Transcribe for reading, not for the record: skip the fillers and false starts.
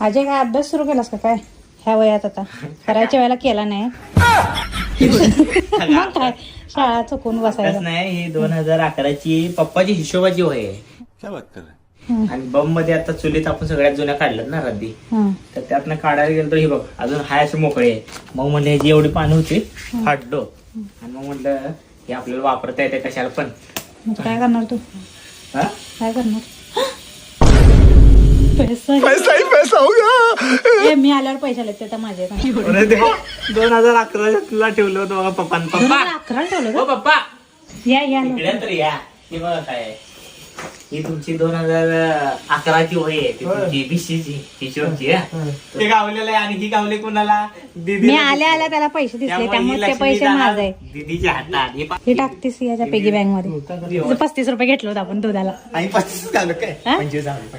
अजय काय अभ्यास सुरू केलास का काय ह्या वयात? आता करायच्या वेळेला केला नाही मग काय शाळा चुकून बसायला नाही. ही 2011ची पप्पाची हिशोबाची वही आहे. क्या बात कर रहे हैं? आणि बम मध्ये आता चुलीत आपण सगळ्यात जुन्या काढल्यात ना रद्दी, तर त्यातनं काढायला गेलो तर ही बघ अजून हाय अशी मोकळी आहे. मग म्हणलं ह्याची एवढी पानं होती फाडलो आणि मग म्हणलं हे आपल्याला वापरता येते कशाला पण. मग काय करणार तू? हा? काय करणार? पैसा ही पैसा होगा. मी आल्यावर पैसे आले ते माझे 2011 ठेवलं होतं बघा पप्पा. पप्पा 11 ठेवलं हो का? पप्पा या इकडे तर या. हे बघा काय आहे. ही तुमची 2011ची वही आहे. ती तुमची बीसीची हिशोबची. ते गावलेलं आहे आणि ही गावले कोणाला? मी आल्या त्याला पैसे दिसले त्यामुळे ते पैसे माझे. दीदीच्या हातात. हे टाकतेस याच्या पेगी बँक मध्ये 35 रुपये घेतलं होतं आपण दुधाला. आणि 35 घालू काय? 25